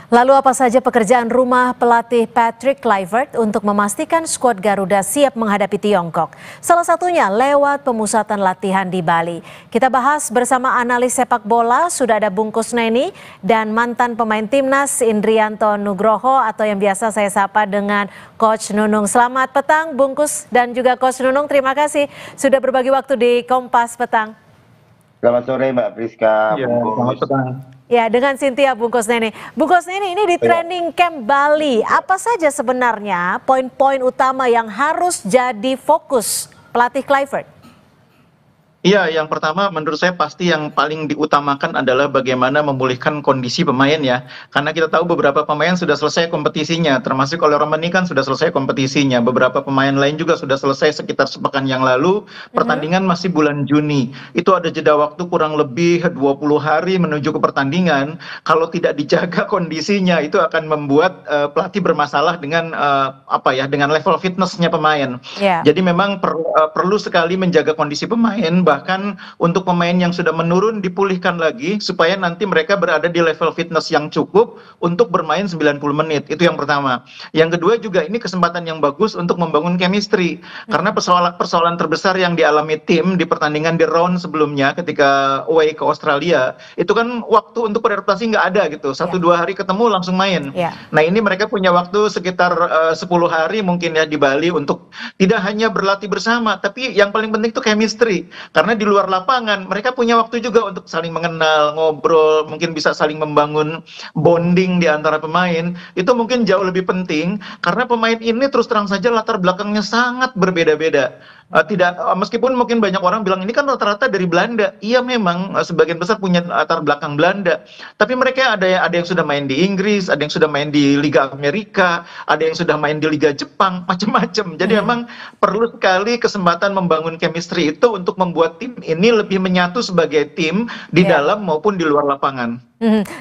Lalu apa saja pekerjaan rumah pelatih Patrick Kluivert untuk memastikan skuad Garuda siap menghadapi Tiongkok? Salah satunya lewat pemusatan latihan di Bali. Kita bahas bersama analis sepak bola, sudah ada Bung Kusneni dan mantan pemain timnas Indrianto Nugroho atau yang biasa saya sapa dengan Coach Nunung. Selamat petang Bung Kus dan juga Coach Nunung, terima kasih sudah berbagi waktu di Kompas Petang. Selamat sore Mbak Priska. Ya, selamat petang. Ya, dengan Cynthia Bung Kusneni. Bung Kusneni, ini di training camp Bali, apa saja sebenarnya poin-poin utama yang harus jadi fokus pelatih Kluivert? Iya, yang pertama menurut saya pasti yang paling diutamakan adalah bagaimana memulihkan kondisi pemain ya. Karena kita tahu beberapa pemain sudah selesai kompetisinya, termasuk oleh Romani kan sudah selesai kompetisinya. Beberapa pemain lain juga sudah selesai sekitar sepekan yang lalu, pertandingan masih bulan Juni. Itu ada jeda waktu kurang lebih 20 hari menuju ke pertandingan. Kalau tidak dijaga kondisinya, itu akan membuat pelatih bermasalah dengan dengan level fitnessnya pemain. Jadi memang perlu sekali menjaga kondisi pemain, bahkan untuk pemain yang sudah menurun dipulihkan lagi supaya nanti mereka berada di level fitness yang cukup untuk bermain 90 menit. Itu yang pertama. Yang kedua juga ini kesempatan yang bagus untuk membangun chemistry. Karena persoalan terbesar yang dialami tim di pertandingan di round sebelumnya ketika away ke Australia, itu kan waktu untuk beradaptasi nggak ada gitu. 1-2 hari ketemu langsung main. Nah ini mereka punya waktu sekitar 10 hari mungkin ya di Bali untuk tidak hanya berlatih bersama, tapi yang paling penting itu chemistry. Karena di luar lapangan mereka punya waktu juga untuk saling mengenal, ngobrol, mungkin bisa saling membangun bonding di antara pemain. Itu mungkin jauh lebih penting karena pemain ini terus terang saja latar belakangnya sangat berbeda-beda. Meskipun mungkin banyak orang bilang ini kan rata-rata dari Belanda. Iya memang sebagian besar punya latar belakang Belanda. Tapi mereka ada yang sudah main di Inggris, ada yang sudah main di Liga Amerika, ada yang sudah main di Liga Jepang, macam-macam. Jadi memang perlu sekali kesempatan membangun chemistry itu untuk membuat tim ini lebih menyatu sebagai tim di dalam maupun di luar lapangan.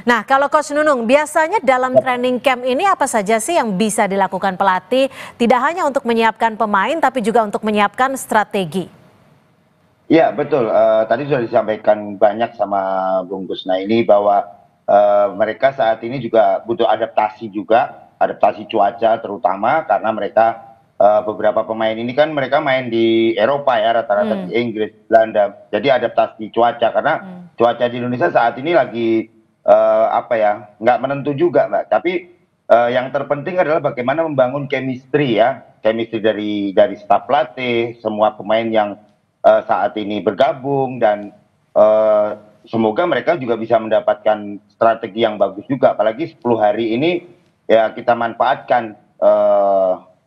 Nah, kalau Coach Nunung, biasanya dalam training camp ini apa saja sih yang bisa dilakukan pelatih? Tidak hanya untuk menyiapkan pemain, tapi juga untuk menyiapkan strategi. Iya, betul. Tadi sudah disampaikan banyak sama Bung Kusneni bahwa mereka saat ini juga butuh adaptasi juga, adaptasi cuaca terutama karena mereka beberapa pemain ini kan mereka main di Eropa ya, rata-rata di Inggris, Belanda. Jadi adaptasi cuaca karena cuaca di Indonesia saat ini lagi nggak menentu juga Mbak. Tapi yang terpenting adalah bagaimana membangun chemistry ya, chemistry dari staf pelatih, semua pemain yang saat ini bergabung dan semoga mereka juga bisa mendapatkan strategi yang bagus juga. Apalagi 10 hari ini ya kita manfaatkan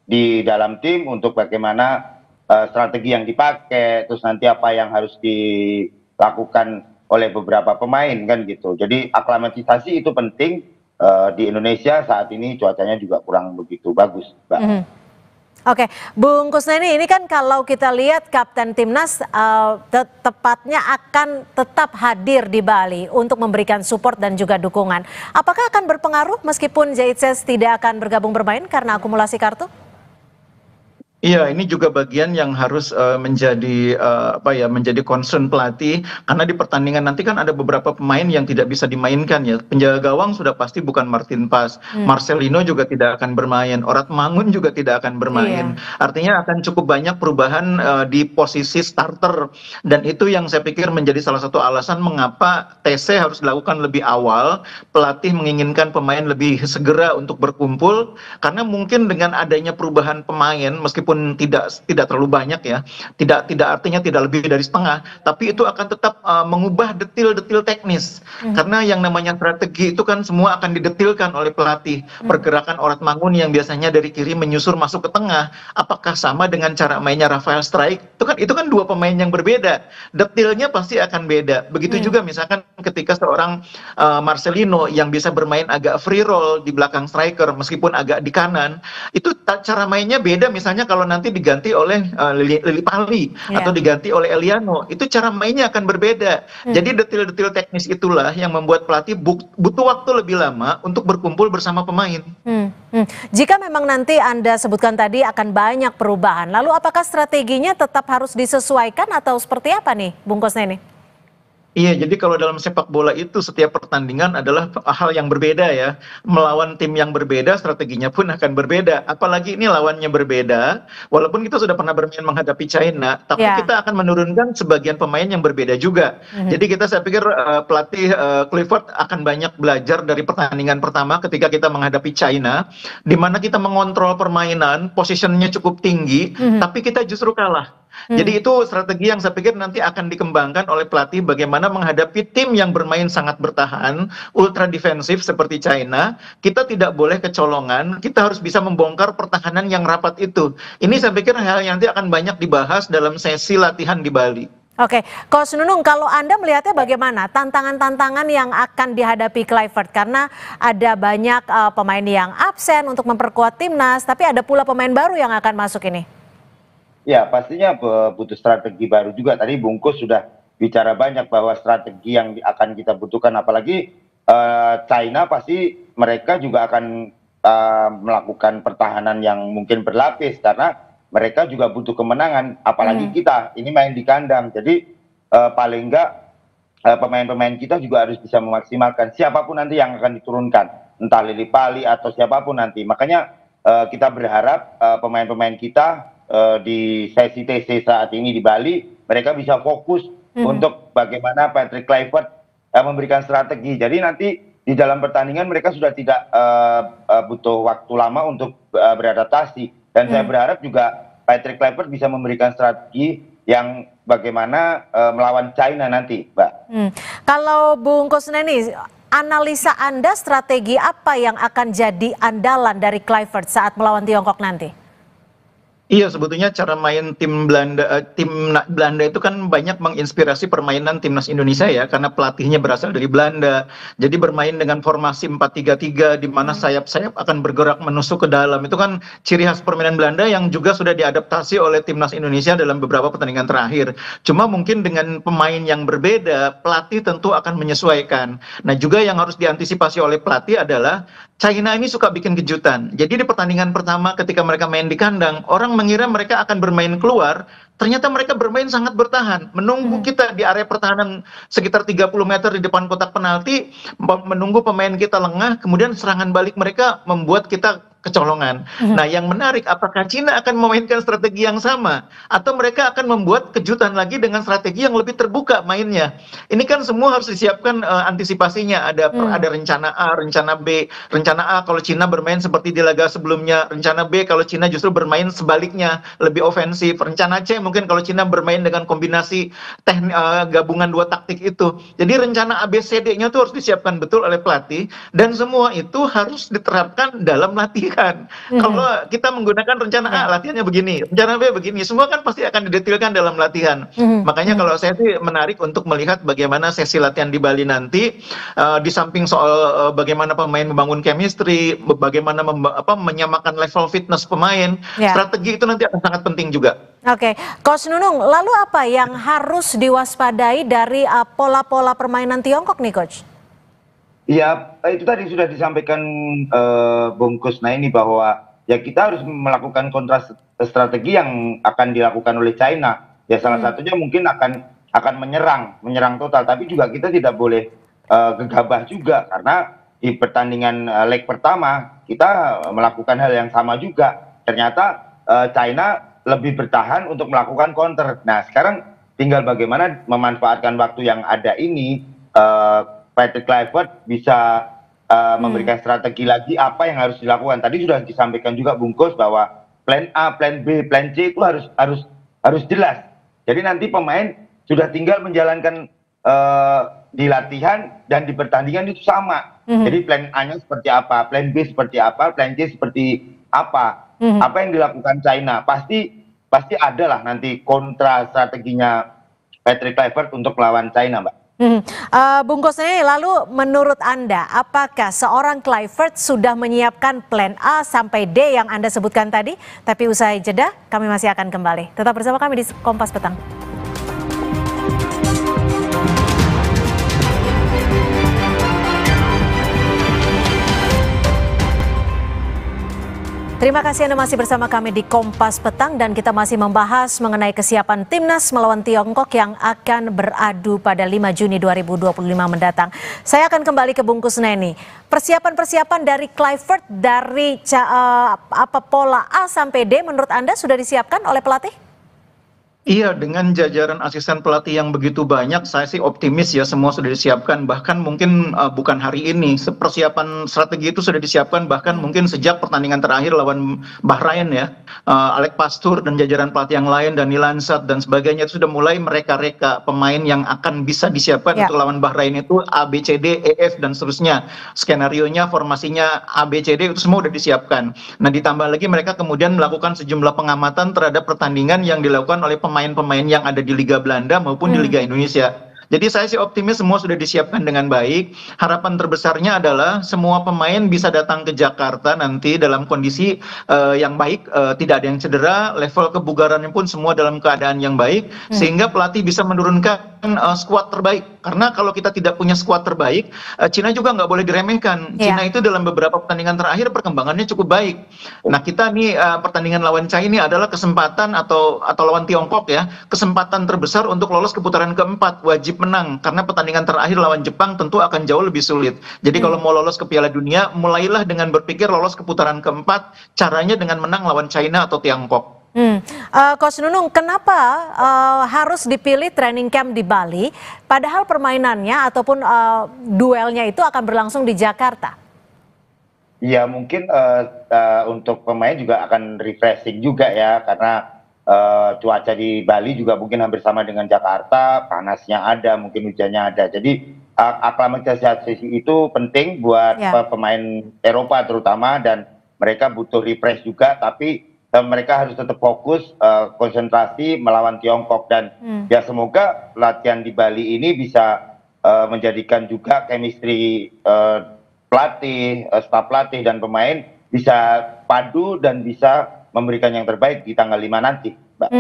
di dalam tim untuk bagaimana strategi yang dipakai, terus nanti apa yang harus dilakukan oleh beberapa pemain kan gitu. Jadi aklimatisasi itu penting. Di Indonesia saat ini cuacanya juga kurang begitu bagus, Mbak. Oke, Bung Kusneni, ini kan kalau kita lihat Kapten Timnas tepatnya akan tetap hadir di Bali untuk memberikan support dan juga dukungan. Apakah akan berpengaruh meskipun Zaitses tidak akan bergabung bermain karena akumulasi kartu? Iya, ini juga bagian yang harus menjadi concern pelatih karena di pertandingan nanti kan ada beberapa pemain yang tidak bisa dimainkan ya. Penjaga gawang sudah pasti bukan Martin Pas, Marcelino juga tidak akan bermain, Orat Mangun juga tidak akan bermain. Artinya akan cukup banyak perubahan di posisi starter dan itu yang saya pikir menjadi salah satu alasan mengapa TC harus dilakukan lebih awal. Pelatih menginginkan pemain lebih segera untuk berkumpul karena mungkin dengan adanya perubahan pemain meskipun tidak terlalu banyak ya, tidak artinya tidak lebih dari setengah, tapi itu akan tetap mengubah detil-detil teknis karena yang namanya strategi itu kan semua akan didetilkan oleh pelatih. Pergerakan Orat Mangun yang biasanya dari kiri menyusur masuk ke tengah, apakah sama dengan cara mainnya Rafael Strike? Itu kan dua pemain yang berbeda, detilnya pasti akan beda. Begitu juga misalkan ketika seorang Marcelino yang bisa bermain agak free roll di belakang striker meskipun agak di kanan, itu cara mainnya beda. Misalnya kalau nanti diganti oleh Lili Pali atau diganti oleh Eliano, itu cara mainnya akan berbeda. Jadi detil-detil teknis itulah yang membuat pelatih butuh waktu lebih lama untuk berkumpul bersama pemain. Jika memang nanti Anda sebutkan tadi akan banyak perubahan, lalu apakah strateginya tetap harus disesuaikan atau seperti apa nih, Bung Kusneni? Iya, jadi kalau dalam sepak bola itu setiap pertandingan adalah hal yang berbeda ya. Melawan tim yang berbeda, strateginya pun akan berbeda. Apalagi ini lawannya berbeda, walaupun kita sudah pernah bermain menghadapi China, tapi Ya. kita akan menurunkan sebagian pemain yang berbeda juga. Jadi saya pikir pelatih Clifford akan banyak belajar dari pertandingan pertama ketika kita menghadapi China, di mana kita mengontrol permainan, positionnya cukup tinggi, tapi kita justru kalah. Jadi itu strategi yang saya pikir nanti akan dikembangkan oleh pelatih bagaimana menghadapi tim yang bermain sangat bertahan, ultra defensif seperti China. Kita tidak boleh kecolongan, kita harus bisa membongkar pertahanan yang rapat itu. Ini saya pikir hal yang nanti akan banyak dibahas dalam sesi latihan di Bali. Oke, Coach Nunung, kalau Anda melihatnya bagaimana tantangan-tantangan yang akan dihadapi Kluivert? Karena ada banyak pemain yang absen untuk memperkuat timnas, tapi ada pula pemain baru yang akan masuk ini. Ya, pastinya butuh strategi baru juga. Tadi Bungkus sudah bicara banyak bahwa strategi yang akan kita butuhkan, apalagi China pasti mereka juga akan melakukan pertahanan yang mungkin berlapis karena mereka juga butuh kemenangan, apalagi kita ini main di kandang. Jadi paling enggak pemain-pemain kita juga harus bisa memaksimalkan siapapun nanti yang akan diturunkan, entah Lili Pali atau siapapun nanti. Makanya kita berharap pemain-pemain kita di sesi TC saat ini di Bali, mereka bisa fokus untuk bagaimana Patrick Kluivert memberikan strategi. Jadi nanti di dalam pertandingan mereka sudah tidak butuh waktu lama untuk beradaptasi. Dan saya berharap juga Patrick Kluivert bisa memberikan strategi yang bagaimana melawan China nanti, Mbak. Kalau Bung Kusneni, analisa Anda strategi apa yang akan jadi andalan dari Kluivert saat melawan Tiongkok nanti? Iya, sebetulnya cara main tim Belanda itu kan banyak menginspirasi permainan timnas Indonesia ya, karena pelatihnya berasal dari Belanda. Jadi bermain dengan formasi 4-3-3 di mana sayap-sayap akan bergerak menusuk ke dalam. Itu kan ciri khas permainan Belanda yang juga sudah diadaptasi oleh timnas Indonesia dalam beberapa pertandingan terakhir. Cuma mungkin dengan pemain yang berbeda, pelatih tentu akan menyesuaikan. Nah, juga yang harus diantisipasi oleh pelatih adalah China ini suka bikin kejutan. Jadi di pertandingan pertama ketika mereka main di kandang, orang mengira mereka akan bermain keluar, ternyata mereka bermain sangat bertahan, menunggu kita di area pertahanan sekitar 30 meter di depan kotak penalti, menunggu pemain kita lengah, kemudian serangan balik mereka membuat kita kecolongan. Nah, yang menarik, apakah Cina akan memainkan strategi yang sama atau mereka akan membuat kejutan lagi dengan strategi yang lebih terbuka mainnya? Ini kan semua harus disiapkan antisipasinya. Ada rencana A, rencana B. Rencana A kalau Cina bermain seperti di laga sebelumnya, rencana B kalau Cina justru bermain sebaliknya, lebih ofensif. Rencana C mungkin kalau Cina bermain dengan kombinasi gabungan dua taktik itu. Jadi rencana ABCD-nya itu harus disiapkan betul oleh pelatih dan semua itu harus diterapkan dalam latihan. Kalau kita menggunakan rencana A, latihannya begini, rencana B begini, semua kan pasti akan didetilkan dalam latihan. Makanya kalau saya sih menarik untuk melihat bagaimana sesi latihan di Bali nanti, di samping soal bagaimana pemain membangun chemistry, bagaimana menyamakan level fitness pemain, strategi itu nanti akan sangat penting juga. Oke, Coach Nunung, lalu apa yang harus diwaspadai dari pola-pola permainan Tiongkok nih, Coach? Ya, itu tadi sudah disampaikan Bung Kusnaini bahwa ya kita harus melakukan kontra strategi yang akan dilakukan oleh China. Ya salah satunya mungkin akan menyerang total, tapi juga kita tidak boleh gegabah juga karena di pertandingan leg pertama kita melakukan hal yang sama juga. Ternyata China lebih bertahan untuk melakukan counter. Nah, sekarang tinggal bagaimana memanfaatkan waktu yang ada ini. Patrick Kluivert bisa memberikan strategi lagi apa yang harus dilakukan. Tadi sudah disampaikan juga Bungkus bahwa plan A, plan B, plan C itu harus jelas. Jadi nanti pemain sudah tinggal menjalankan di latihan dan di pertandingan itu sama. Jadi plan A-nya seperti apa, plan B seperti apa, plan C seperti apa. Apa yang dilakukan China pasti ada lah nanti kontra strateginya Patrick Kluivert untuk melawan China, Mbak. Bung Kusneni, lalu menurut Anda, apakah seorang Kluivert sudah menyiapkan plan A sampai D yang Anda sebutkan tadi? Tapi usai jeda, kami masih akan kembali. Tetap bersama kami di Kompas Petang. Terima kasih Anda masih bersama kami di Kompas Petang dan kita masih membahas mengenai kesiapan Timnas melawan Tiongkok yang akan beradu pada 5 Juni 2025 mendatang. Saya akan kembali ke Bung Kusneni. Persiapan-persiapan dari Kluivert dari pola A sampai D menurut Anda sudah disiapkan oleh pelatih? Iya, dengan jajaran asisten pelatih yang begitu banyak, saya sih optimis ya semua sudah disiapkan. Bahkan mungkin bukan hari ini, persiapan strategi itu sudah disiapkan bahkan mungkin sejak pertandingan terakhir lawan Bahrain ya. Alex Pastur dan jajaran pelatih yang lain, Dani Lansat dan sebagainya itu sudah mulai mereka-reka pemain yang akan bisa disiapkan untuk lawan Bahrain itu A, B, C, D, E, F dan seterusnya. Skenario-nya, formasinya A, B, C, D itu semua sudah disiapkan. Nah ditambah lagi mereka kemudian melakukan sejumlah pengamatan terhadap pertandingan yang dilakukan oleh pemain-pemain yang ada di Liga Belanda maupun di Liga Indonesia. Jadi saya sih optimis semua sudah disiapkan dengan baik. Harapan terbesarnya adalah semua pemain bisa datang ke Jakarta nanti dalam kondisi yang baik, tidak ada yang cedera, level kebugarannya pun semua dalam keadaan yang baik, sehingga pelatih bisa menurunkan skuad terbaik. Karena kalau kita tidak punya skuad terbaik, Cina juga nggak boleh diremehkan. Cina itu dalam beberapa pertandingan terakhir perkembangannya cukup baik. Nah kita nih pertandingan lawan China ini adalah kesempatan atau lawan Tiongkok ya, kesempatan terbesar untuk lolos ke putaran keempat, wajib menang karena pertandingan terakhir lawan Jepang tentu akan jauh lebih sulit. Jadi kalau mau lolos ke Piala Dunia, mulailah dengan berpikir lolos ke putaran keempat, caranya dengan menang lawan China atau Tiongkok. Coach Nunung, kenapa harus dipilih training camp di Bali, padahal permainannya ataupun duelnya itu akan berlangsung di Jakarta? Ya mungkin untuk pemain juga akan refreshing juga ya, karena cuaca di Bali juga mungkin hampir sama dengan Jakarta, panasnya ada, mungkin hujannya ada. Jadi aklimatisasi itu penting buat pemain Eropa terutama, dan mereka butuh refresh juga, tapi mereka harus tetap fokus konsentrasi melawan Tiongkok. Dan ya semoga latihan di Bali ini bisa menjadikan juga chemistry pelatih, staf pelatih dan pemain bisa padu dan bisa memberikan yang terbaik di tanggal 5 nanti, Mbak.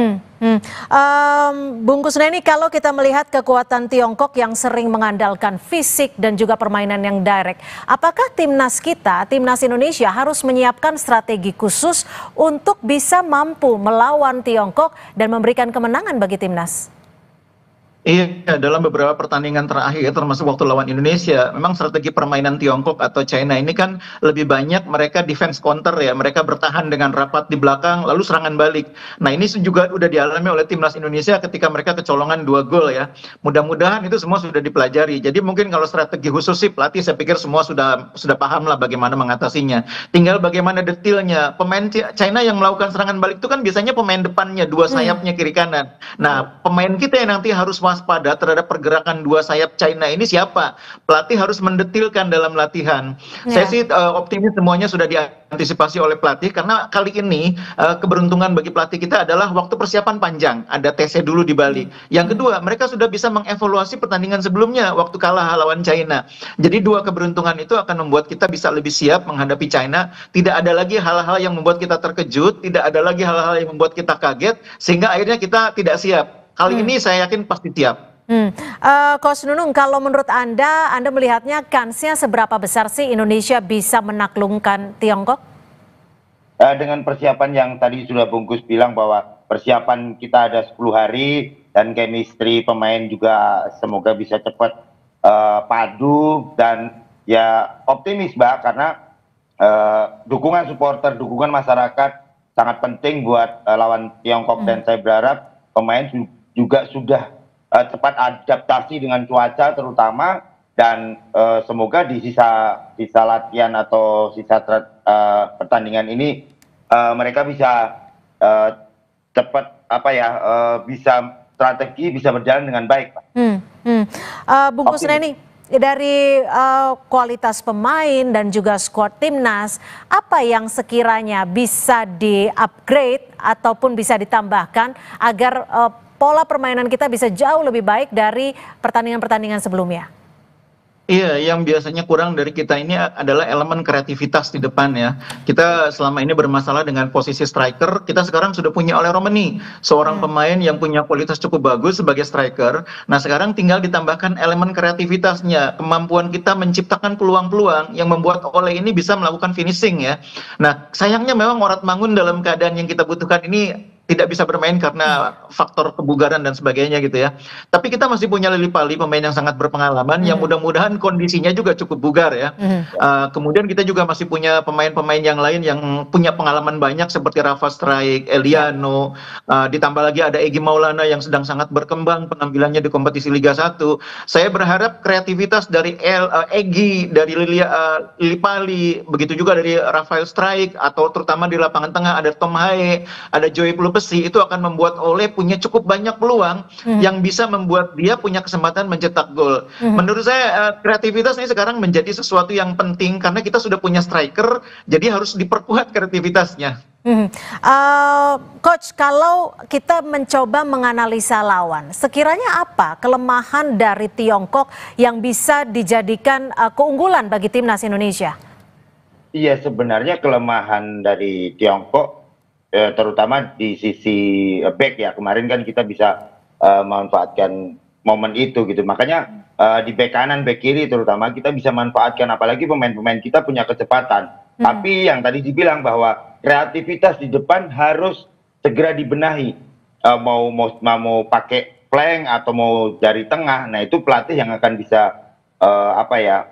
Bung Kusneni, kalau kita melihat kekuatan Tiongkok yang sering mengandalkan fisik dan juga permainan yang direct, apakah timnas kita, timnas Indonesia harus menyiapkan strategi khusus untuk bisa mampu melawan Tiongkok dan memberikan kemenangan bagi timnas? Iya, dalam beberapa pertandingan terakhir termasuk waktu lawan Indonesia, memang strategi permainan Tiongkok atau China ini kan lebih banyak mereka defense counter ya, mereka bertahan dengan rapat di belakang lalu serangan balik. Nah ini juga udah dialami oleh timnas Indonesia ketika mereka kecolongan 2 gol ya. Mudah-mudahan itu semua sudah dipelajari. Jadi mungkin kalau strategi khusus sih pelatih saya pikir semua sudah paham lah bagaimana mengatasinya. Tinggal bagaimana detailnya. Pemain China yang melakukan serangan balik itu kan biasanya pemain depannya, dua sayapnya kiri kanan. Nah pemain kita yang nanti harus waspada terhadap pergerakan dua sayap China ini siapa? Pelatih harus mendetilkan dalam latihan. Saya sih optimis semuanya sudah diantisipasi oleh pelatih, karena kali ini keberuntungan bagi pelatih kita adalah waktu persiapan panjang. Ada TC dulu di Bali. Yang kedua, mereka sudah bisa mengevaluasi pertandingan sebelumnya waktu kalah lawan China. Jadi dua keberuntungan itu akan membuat kita bisa lebih siap menghadapi China. Tidak ada lagi hal-hal yang membuat kita terkejut, tidak ada lagi hal-hal yang membuat kita kaget, sehingga akhirnya kita tidak siap. Kali ini saya yakin pasti siap. Coach Nunung, kalau menurut Anda melihatnya kansnya seberapa besar sih Indonesia bisa menaklukkan Tiongkok? Dengan persiapan yang tadi sudah Bungkus bilang bahwa persiapan kita ada 10 hari dan chemistry pemain juga semoga bisa cepat padu, dan ya optimis Mbak, karena dukungan supporter, dukungan masyarakat sangat penting buat lawan Tiongkok. Dan saya berharap pemain juga sudah cepat adaptasi dengan cuaca terutama, dan semoga di sisa latihan atau sisa pertandingan ini mereka bisa cepat bisa strategi bisa berjalan dengan baik, Pak. Bung Kusneni, dari kualitas pemain dan juga skuad timnas, apa yang sekiranya bisa di-upgrade ataupun bisa ditambahkan agar pola permainan kita bisa jauh lebih baik dari pertandingan-pertandingan sebelumnya? Iya, yang biasanya kurang dari kita ini adalah elemen kreativitas di depan ya. Kita selama ini bermasalah dengan posisi striker, kita sekarang sudah punya oleh Romani, seorang pemain yang punya kualitas cukup bagus sebagai striker. Nah, sekarang tinggal ditambahkan elemen kreativitasnya, kemampuan kita menciptakan peluang-peluang yang membuat Ole ini bisa melakukan finishing ya. Nah, sayangnya memang Morat Mangun dalam keadaan yang kita butuhkan ini tidak bisa bermain karena faktor kebugaran dan sebagainya gitu ya. Tapi kita masih punya Lili Pali, pemain yang sangat berpengalaman, yang mudah-mudahan kondisinya juga cukup bugar ya. Kemudian kita juga masih punya pemain-pemain yang lain yang punya pengalaman banyak seperti Rafa Struijk, Eliano, ditambah lagi ada Egy Maulana yang sedang sangat berkembang penampilannya di kompetisi Liga 1. Saya berharap kreativitas dari Egy, dari Lili Pali, begitu juga dari Rafael Struijk, atau terutama di lapangan tengah ada Tom Hae, ada Joey Pelupesi, itu akan membuat Ole punya cukup banyak peluang yang bisa membuat dia punya kesempatan mencetak gol. Menurut saya kreativitas ini sekarang menjadi sesuatu yang penting karena kita sudah punya striker, jadi harus diperkuat kreativitasnya. Coach, kalau kita mencoba menganalisa lawan, sekiranya apa kelemahan dari Tiongkok yang bisa dijadikan keunggulan bagi timnas Indonesia? Iya, sebenarnya kelemahan dari Tiongkok terutama di sisi back ya, kemarin kan kita bisa memanfaatkan momen itu gitu, makanya di back kanan, back kiri terutama kita bisa manfaatkan, apalagi pemain-pemain kita punya kecepatan. Tapi yang tadi dibilang bahwa kreativitas di depan harus segera dibenahi, mau pakai flank atau mau dari tengah, nah itu pelatih yang akan bisa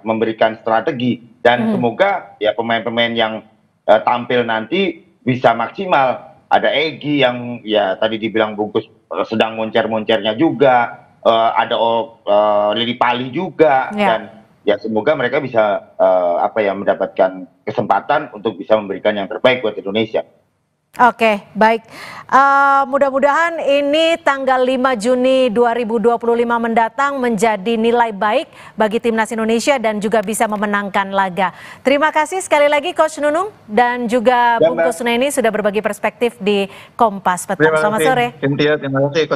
memberikan strategi, dan semoga ya pemain-pemain yang tampil nanti bisa maksimal. Ada Egy yang ya tadi dibilang Bungkus sedang moncer-moncernya juga, ada Lili Pali juga, dan ya semoga mereka bisa mendapatkan kesempatan untuk bisa memberikan yang terbaik buat Indonesia. Oke, baik. Mudah-mudahan ini tanggal 5 Juni 2025 mendatang menjadi nilai baik bagi timnas Indonesia dan juga bisa memenangkan laga. Terima kasih sekali lagi Coach Nunung dan juga Bungkus Suneni sudah berbagi perspektif di Kompas Petang. Selamat sore. Terima kasih.